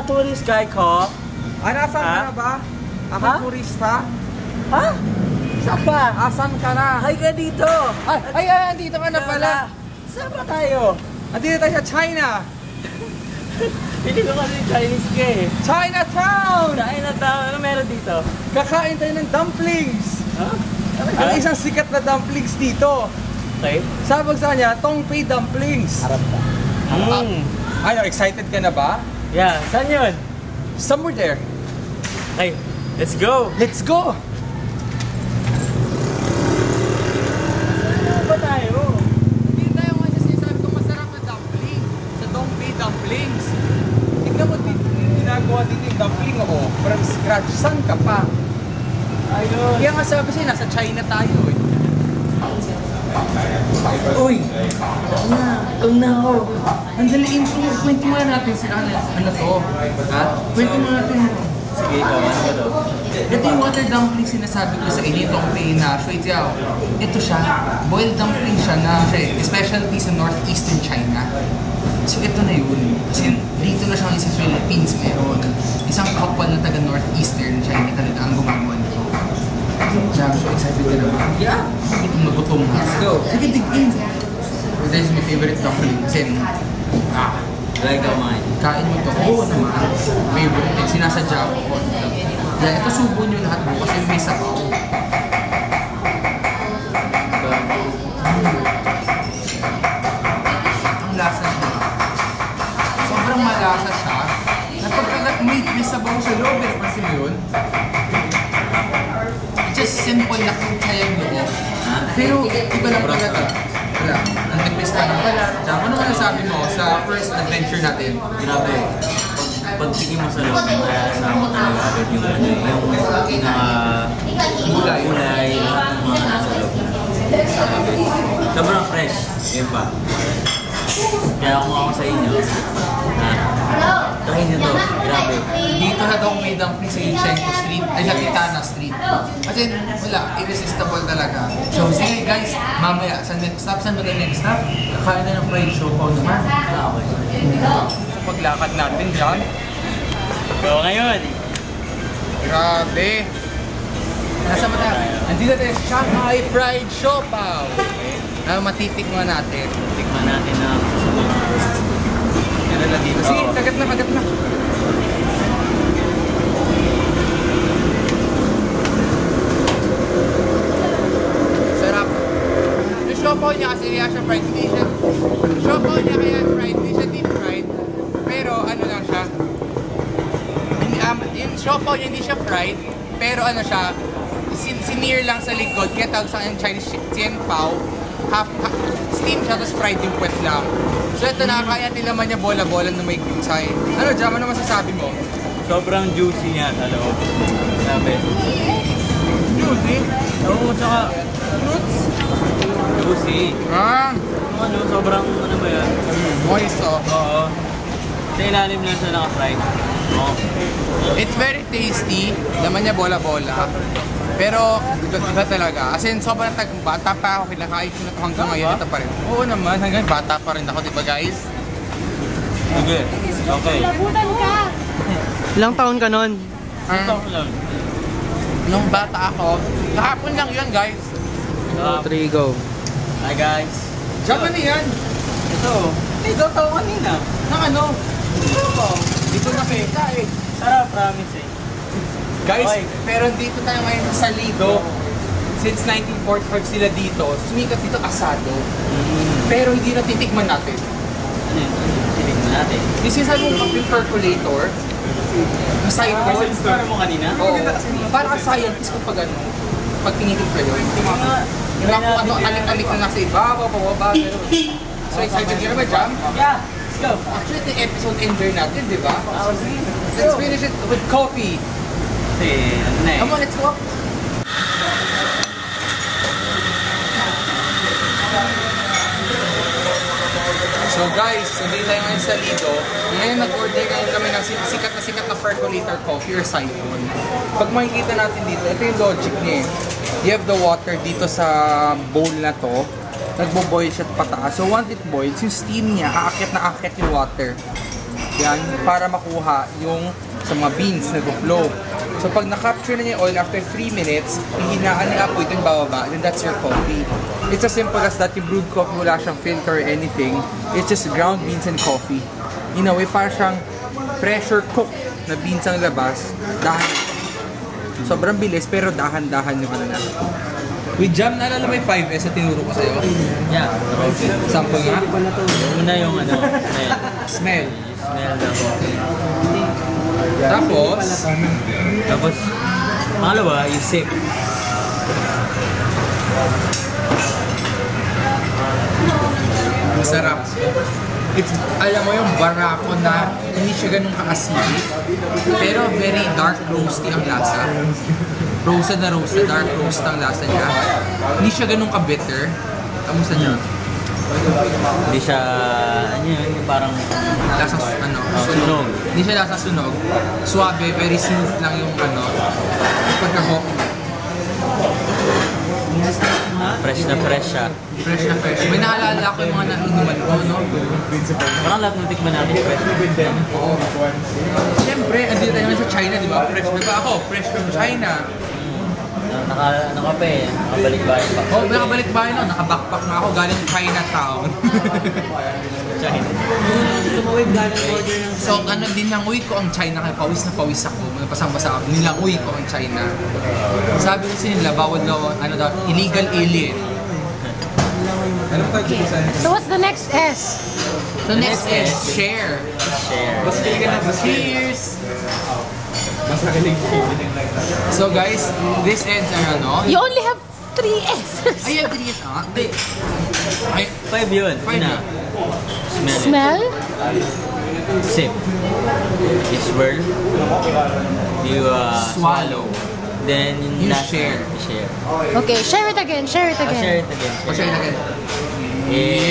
tourist guy ko. Nasaan ka na ba? Akong turista? Ha? Saan ka? Asan ka na? Ay ka dito! Andito ka na pala. Saan ba tayo? Andito tayo sa China. Hindi ko kasi Chinese ka eh. Chinatown! Chinatown, ano meron dito? Kakain tayo ng dumplings. Ha? Ang isang sikat na dumplings dito. Okay. Sabag sa kanya, Tongpei dumplings. Harap ka. Ano, excited ka na ba? Yeah, saan yun? Somewhere there. Okay, let's go! Let's go! Saan ba tayo? Hindi tayo nga siya sinasabi ko masarap na dumpling. Sa Tongpei dumplings. Tignan mo ginagawa dito yung dumpling ako. From scratch. Saan ka pa? Ayun. Kaya nga sabi siya, nasa China tayo eh. Uy! Ito na ako. Ang daliin ko. Kwento muna natin sila. Ano to? Ha? Kwento muna natin. Sige, ikaw. Ano ba to? Ito yung water dumpling sinasabi ko sa inyo. Tongpei na shui jiao. Ito siya. Boiled dumpling siya na specialty sa northeastern China. So ito na yun. Kasi dito na siya sa Philippines meron. Isang couple na taga northeastern China talaga ang gumagawa nito. Jam, so excited ka naman? Yeah! Gutom na gutom na. Let's go! Sige, dig-in! This is my favorite dumpling. Kasi, Like ka man. kain mo to. Oo naman. Favorite. Sinasadya ko. Kaya ito subo nyo lahat mo kasi may sabaw. Ang lasa niya. Sobrang malasa siya. Napagkagat may sabaw sa loob. Pansin mo yun? Just simple na kung kaya yung loob. Pero iba lang talaga. Wala. Ang nag-miss na lang. Tsaka ano nga sabi mo sa first adventure natin? Grabe. Pagtigin mo sa loob, nasama talaga agad yung gulay, lahat ng mga nasa loob na. Grabe. Sobrang fresh. Yun pa. Kaya kung ako sa inyo, try nyo to. Grabe. Dito na daw may dumpling sa Yushchenko Street, ay sa Titana Street. Kasi wala, irresistible talaga. So sige guys, mamaya sa next stop, saan ba tayo next stop? Kakain na ng fried siopaw naman. Sa paglakad natin dyan. So ngayon, Grabe! Nasa mata? Andito tayo sa Shanghai Fried Siopaw. Matitikman natin. tikman natin na susunod. Yan na dito. Sige, kagat na. Sarap. Yung siopaw niya kasi kaya siya fried. Hindi siya. Siopaw niya kaya fried. Hindi siya deep fried. Pero ano lang siya. Yung siopaw niya hindi siya fried. Pero ano siya. Sinear lang sa likod. Kaya tawag sa Chinese Xianpao. Half steam siya, tapos fried yung puwet lang. So ito nakakaya nilaman niya bola-bola na may ginsay. Ano, Jam, ano masasabi mo? Sobrang juicy niya sa loob. Grabe. Juicy? Oo, tsaka juicy. Ano, sobrang ano ba yan? Moist, oh. Oo. Sa ilalim lang siya naka-fried. Oo. It's very tasty. Laman niya bola-bola. Pero, iba talaga. As in, sobrang bata pa ako. Kinakain ko na ito hanggang ngayon. Ito pa rin. Oo naman, hanggang bata pa rin ako, di ba guys? Sige. Okay. Labutan ka! Ilang taon ka nun? Ito ko lang. Nung bata ako, kahapon lang yun guys. 2, 3, go. Hi guys. Jam, ano yan? Ito. Ito tayo kanina. Nang ano? Ito. Dito nakita eh. Sarap, promise eh. Guys, Okay. pero dito tayo ngayon sa Lido. Since 1945 sila dito, sumikat dito asado. Pero hindi na titikman natin. Ano yun? Titignan natin. This is ano yung percolator. Ang side Kasi wall. discover mo kanina? Oo. Parang scientist kapag ano, pag tinitig kayo. Yung mga kung ano, alik-alik na nasa ibabaw, pababa, gano'n. So excited ka na ba, Jam? Yeah. Let's go. Actually, ito yung episode ender natin, di ba? Let's finish it with coffee. Kasi ano na eh. Come on, let's go. So guys, hindi tayo ngayon sa Lido. Ngayon nag-order ngayon kami ng sikat na percolator coffee or siphon. Pag makikita natin dito, ito yung logic niya eh. You have the water dito sa bowl na to. Nagbo-boil siya pataas. So once it boils, yung steam niya, aakyat na aakyat yung water. yan para makuha yung sa mga beans na flow. So pag na-capture na niya yung oil after 3 minutes, hihinaan niya apoy, then bababa, then that's your coffee. It's as simple as that. Yung brewed coffee, wala siyang filter or anything. It's just ground beans and coffee. In a way, parang siyang pressure cooked na beans ang labas. Dahan. Sobrang bilis, pero dahan-dahan yung ano na. With jam, naalala mo yung 5S na tinuro ko sa'yo? Yeah. Sample nga? Una yung ano, Smell. smell ng coffee. Tapos, Tapos, pangalawa, yung sip. masarap. It's, alam mo yung barako na hindi siya ganun ka-acidic, pero very dark roasty ang lasa. Roasted, dark roast ang lasa niya. Hindi siya ganun ka-bitter. Kamusta niya? Hindi siya, ano yun, yung parang Lasa sunog. Hindi siya lasa sunog. Suabe, very smooth lang yung pagka-coffee. Fresh na fresh siya. Fresh na fresh. May naalala ko yung mga nainuman ko, no? Parang lahat ng tikman natin fresh. Oo. Siyempre, andito tayo naman sa China, di ba? Fresh na ba ako? Fresh from China. Nakape, nakabalik bahay pa. Oh, nakabalik bahay no, naka-backpack na ako galing Chinatown. China. So, ano, dinangoy ko ang China kaya pawis na pawis ako. Napasang-basa ako, nilangoy ko ang China. Sabi kasi nila, bawal daw, ano daw, illegal alien. So what's the next S? The next is share. Share. Cheers! So guys, this ends ang ano. You only have 3 S. Ay, yung tinis ah. Hindi. Ay, 5 yun. Five Una. yun. Smell. Smell? Sip. You swirl. You Swallow. Then You last share. one, you share. Okay, share it again, share it Share again. it again. O share na again. Eh,